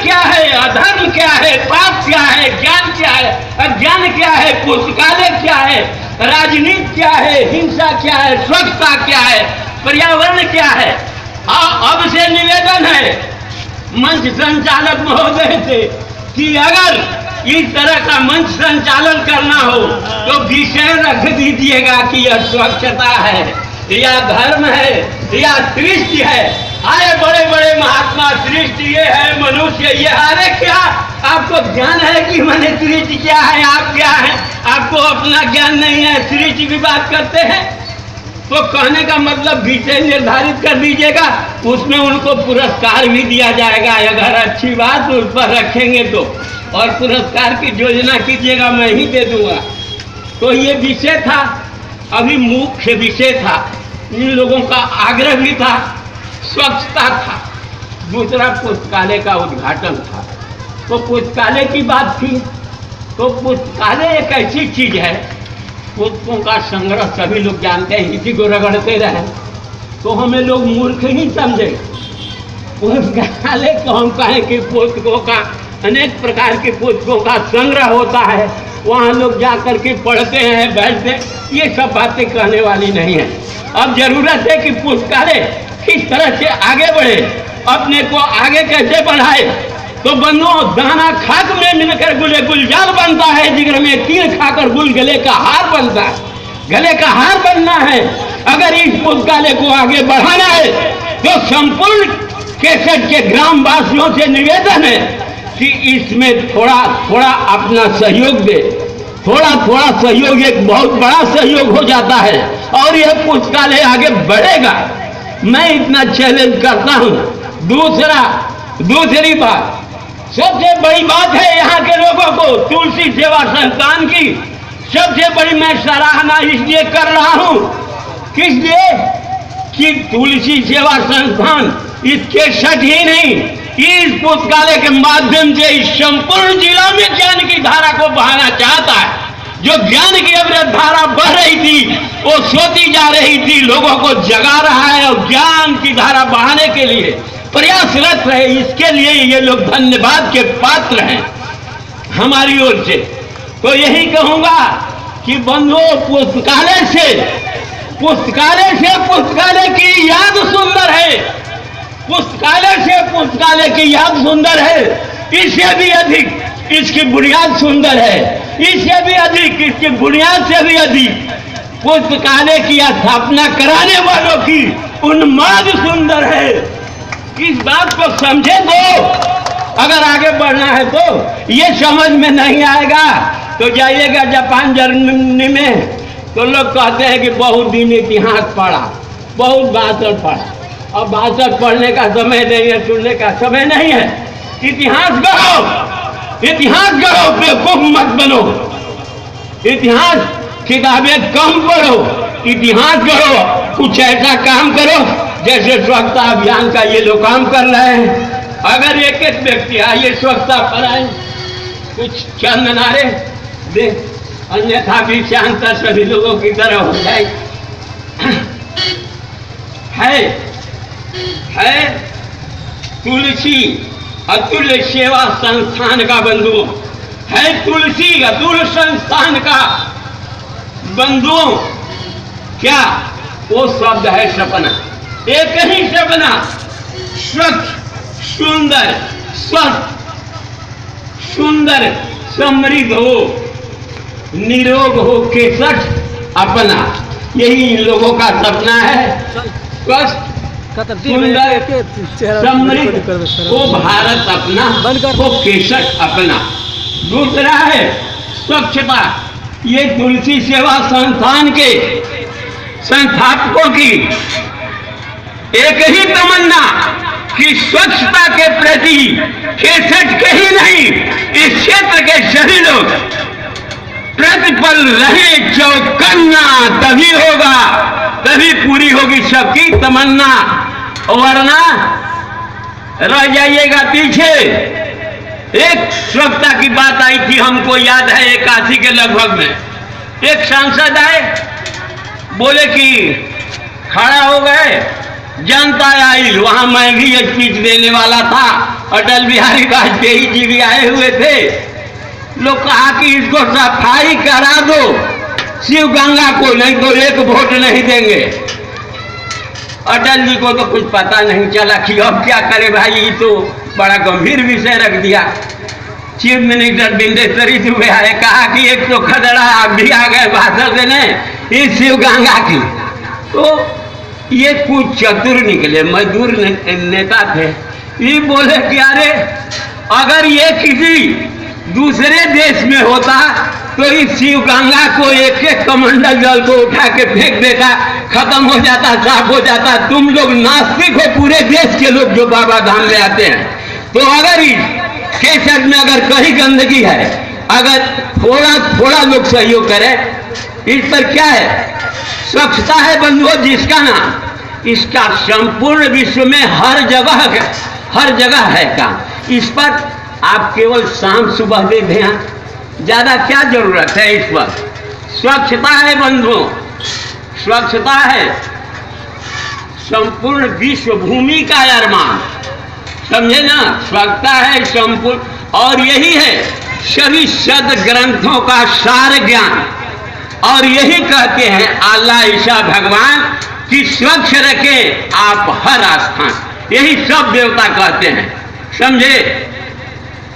क्या है, अधर्म क्या है, पाप क्या है, ज्ञान क्या है, अज्ञान क्या है, पुस्तकालय क्या है, राजनीति क्या है, हिंसा क्या है, स्वच्छता क्या है, पर्यावरण क्या है। अब से निवेदन है मंच संचालक महोदय से कि अगर इस तरह का मंच संचालन करना हो तो विषय रख दीजिएगा कि यह स्वच्छता है या धर्म है या सृष्टि है। अरे बड़े बड़े महात्मा सृष्टि ये है, मनुष्य ये, अरे क्या आपको ज्ञान है कि मैंने सृष्टि क्या है, आप क्या है, आपको अपना ज्ञान नहीं है, सृष्टि की बात करते हैं। तो कहने का मतलब विषय निर्धारित कर दीजिएगा, उसमें उनको पुरस्कार भी दिया जाएगा अगर अच्छी बात उस पर रखेंगे तो, और पुरस्कार की योजना कीजिएगा, मैं ही दे दूंगा। तो ये विषय था, अभी मुख्य विषय था, इन लोगों का आग्रह भी था, स्वच्छता था, दूसरा पुस्तकालय का उद्घाटन था। तो पुस्तकालय की बात थी, तो पुस्तकालय एक ऐसी चीज है, पुस्तकों का संग्रह सभी लोग जानते हैं, इसी को रगड़ते रहे तो हमें लोग मूर्ख ही समझे। पुस्तकालय को हम कहें कि पुस्तकों का अनेक प्रकार के पुस्तकों का संग्रह होता है, वहाँ लोग जा कर के पढ़ते हैं, बैठते, ये सब बातें कहने वाली नहीं है। अब जरूरत है कि पुस्तकालय किस तरह से आगे बढ़े, अपने को आगे कैसे बढ़ाए। तो बंधुओं, दाना खाक में मिलकर गुले गुलजार बनता है, जिगर में तीर खाकर गुल गले का हार बनता है, गले का हार बनना है। अगर इस पुस्तकालय को आगे बढ़ाना है तो संपूर्ण केसर के ग्राम वासियों से निवेदन है कि इसमें थोड़ा थोड़ा अपना सहयोग दे। थोड़ा थोड़ा सहयोग एक बहुत बड़ा सहयोग हो जाता है और यह पुस्तकालय आगे बढ़ेगा, मैं इतना चैलेंज करता हूं। दूसरी बात, सबसे बड़ी बात है यहाँ के लोगों को तुलसी सेवा संस्थान की सबसे बड़ी मैं सराहना इसलिए कर रहा हूँ, किस लिए कि तुलसी सेवा संस्थान इसके सट ही नहीं, इस पुस्तकालय के माध्यम से इस संपूर्ण जिला में ज्ञान की धारा को बहाना चाहता है। जो ज्ञान की अमृत धारा बह रही थी वो सोती जा रही थी, लोगों को जगा रहा है और ज्ञान की धारा बहाने के लिए प्रयासरत रहे। इसके लिए ये लोग धन्यवाद के पात्र हैं हमारी ओर से। तो यही कहूंगा कि बंधुओं, पुस्तकालय की याद सुंदर है, पुस्तकालय से पुस्तकालय की याद सुंदर है, इससे भी अधिक इसकी बुनियाद सुंदर है, इससे भी अधिक इसकी बुनियाद से भी अधिक पुस्तकालय की स्थापना कराने वालों की उन्माद सुंदर है। इस बात को समझे तो अगर आगे बढ़ना है तो ये समझ में नहीं आएगा तो जाइएगा जापान जर्मनी में, तो लोग कहते हैं कि बहुत दिन इतिहास पढ़ा, बहुत भाषण पढ़ा। अब भाषण पढ़ने का समय नहीं है, सुनने का समय नहीं है। इतिहास गढ़ो, बेवकूफ मत बनो। इतिहास किताबें कम पढ़ो, इतिहास गढ़ो, कुछ ऐसा काम करो जैसे स्वच्छता अभियान का ये लोग काम कर रहे हैं। अगर एक एक व्यक्ति आइए स्वच्छता पर आए, कुछ चंद नारे दे, अन्यथा भी शांत सभी लोगों की तरह हो जाए। है तुलसी अतुल्य सेवा संस्थान का बंधुओं, है तुलसी अतुल्य संस्थान का बंधुओं, क्या वो शब्द है सपना, एक ही सपना, स्वच्छ सुंदर, स्वस्थ सुंदर समृद्ध हो, निरोग हो, केसठ अपना, यही इन लोगों का सपना है। स्वस्थ सुंदर समृद्ध वो भारत अपना, वो केसठ अपना। दूसरा है स्वच्छता, ये तुलसी सेवा संस्थान के संस्थापकों की एक ही तमन्ना कि स्वच्छता के प्रति केसठ के ही नहीं, इस क्षेत्र के सभी लोग प्रतिपल रहे चौकन्ना, तभी होगा, तभी पूरी होगी सबकी तमन्ना, वरना रह जाइएगा पीछे। एक स्वच्छता की बात आई थी, हमको याद है 81 के लगभग में, एक सांसद आए, बोले कि खड़ा हो गए, जनता आई, वहां मैं भी स्पीच देने वाला था अटल बिहारी वाजपेयी जी भी आए हुए थे। लोग कहा कि इसको सफाई करा दो शिव गंगा को, नहीं तो एक वोट नहीं देंगे। अटल जी को तो कुछ पता नहीं चला कि अब क्या करे भाई, ये तो बड़ा गंभीर विषय रख दिया। चीफ मिनिस्टर बिंदेश्वरी दुबे आए, कहा कि एक तो खदड़ा आप भी आ गए भाषण देने इस शिव गंगा की। तो ये कुछ चतुर निकले, मजदूर नेता थे। ये बोले कि अरे अगर ये किसी दूसरे देश में होता तो इस शिव गंगा को एक एक कमंडल जल को उठा के फेंक देता, खत्म हो जाता, साफ हो जाता। तुम लोग नास्तिक हो, पूरे देश के लोग जो बाबा धाम में आते हैं। तो अगर इस केसर में अगर कहीं गंदगी है, अगर थोड़ा थोड़ा लोग सहयोग करें, इस पर क्या है, स्वच्छता है बंधुओं जिसका नाम, इसका संपूर्ण विश्व में हर जगह है काम। इस पर आप केवल शाम सुबह दे दें, ज्यादा क्या जरूरत है इस पर। स्वच्छता है बंधुओं, स्वच्छता है संपूर्ण विश्व भूमि का अरमान, समझे ना। स्वच्छता है संपूर्ण, और यही है सभी सद ग्रंथों का सार ज्ञान। और यही कहते हैं अल्लाह ईसा भगवान कि स्वच्छ रखें आप हर स्थान, यही सब देवता कहते हैं, समझे।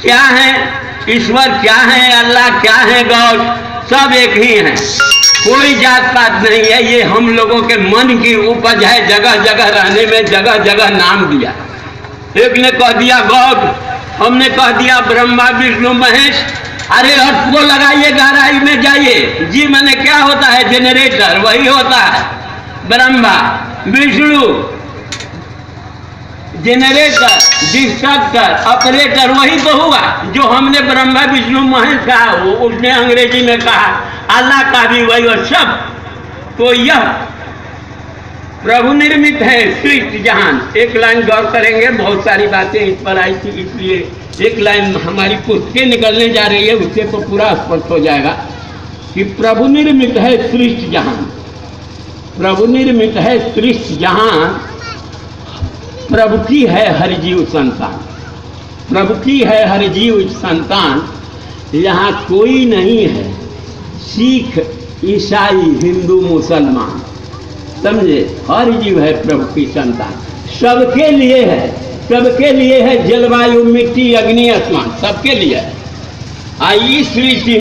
क्या है ईश्वर, क्या है अल्लाह, क्या है गॉड, सब एक ही है, कोई जात पात नहीं है। ये हम लोगों के मन की उपज है, जगह जगह रहने में जगह जगह नाम दिया। एक ने कह दिया गॉड, हमने कह दिया ब्रह्मा विष्णु महेश। अरे अर्थ को लगाइए, गहराई में जाइए। जी मैंने क्या होता है, जनरेटर वही होता है, Brahma Vishnu generator, destructor, operator, वही तो हुआ जो हमने ब्रह्मा विष्णु महेश कहा, वो उसने अंग्रेजी में कहा। अल्लाह का भी वही और सब। तो यह प्रभु निर्मित है सृष्टि जहान। एक लाइन गौर करेंगे, बहुत सारी बातें इस पर आई थी, इसलिए एक लाइन हमारी पुस्तकें निकलने जा रही है, उससे तो पूरा स्पष्ट हो जाएगा कि प्रभु निर्मित है सृष्टि जहान। प्रभु निर्मित है सृष्टि जहान, प्रभु की है हर जीव संतान, प्रभु की है हर जीव संतान। यहाँ कोई नहीं है सिख ईसाई हिंदू मुसलमान, समझे। हर जीव है प्रभु की संतान, सबके लिए है, सबके लिए है। जलवायु, मिट्टी, अग्नि, आसमान, सबके लिए है। इस सृष्टि